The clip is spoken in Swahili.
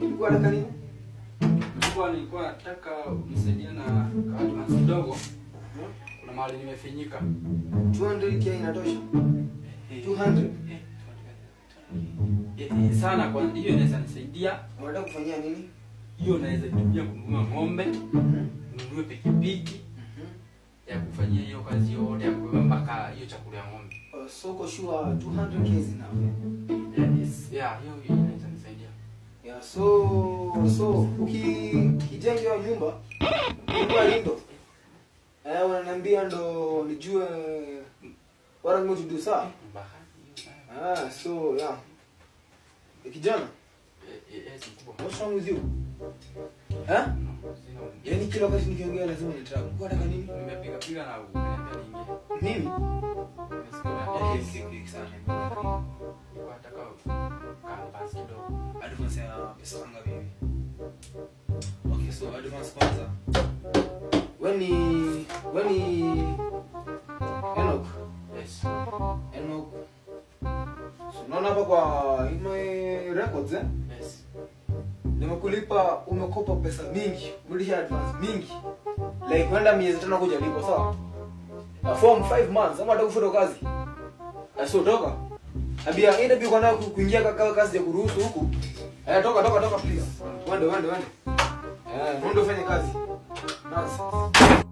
Ulikuwa unataka nini? Nilikuwa nataka unisaidie na advance kidogo. Kuna mahali nimefinyika. 200k inatosha? 200? Sana kwa hiyo inaweza nisaidia. Unataka kufanyia nini? Hiyo naweza kutumia kununua ng'ombe, ninunue pikipiki ya kufanyia hiyo kazi yote ya kubeba mpaka hiyo chakula ya ng'ombe. So uko sure 200k zina? Yes. Yeah, hiyo inaweza nisaidia. Yeah, so ukijenga hiyo nyumba kwa lindo. Wananiambia ndo nijue what I'm going to do, sir. So yeah. Kijana? Yes, mkubwa. What's wrong with you? Yaani kila wakati nikiongea lazima nitrack. Kwa nataka nini? Nimepiga na ukaniambia niingie. Nini? Nataka kanvas kidogo. Advance ya pesa ngapi hivi? Okay, so advance kwanza. When Enoch. Yes. Enoch. So naona hapa kwa my records Yes. Nimekulipa, umekopa pesa mingi, umelisha advance mingi. Like kwenda miezi 5 kuja lipo, sawa? Form 5 months, ama hata kufuta kazi. So toka. Abia ende bi kwa kuingia kazi ya kuruhusu huku. Toka please. Wende. Mwende ufanye kazi. Nonsense.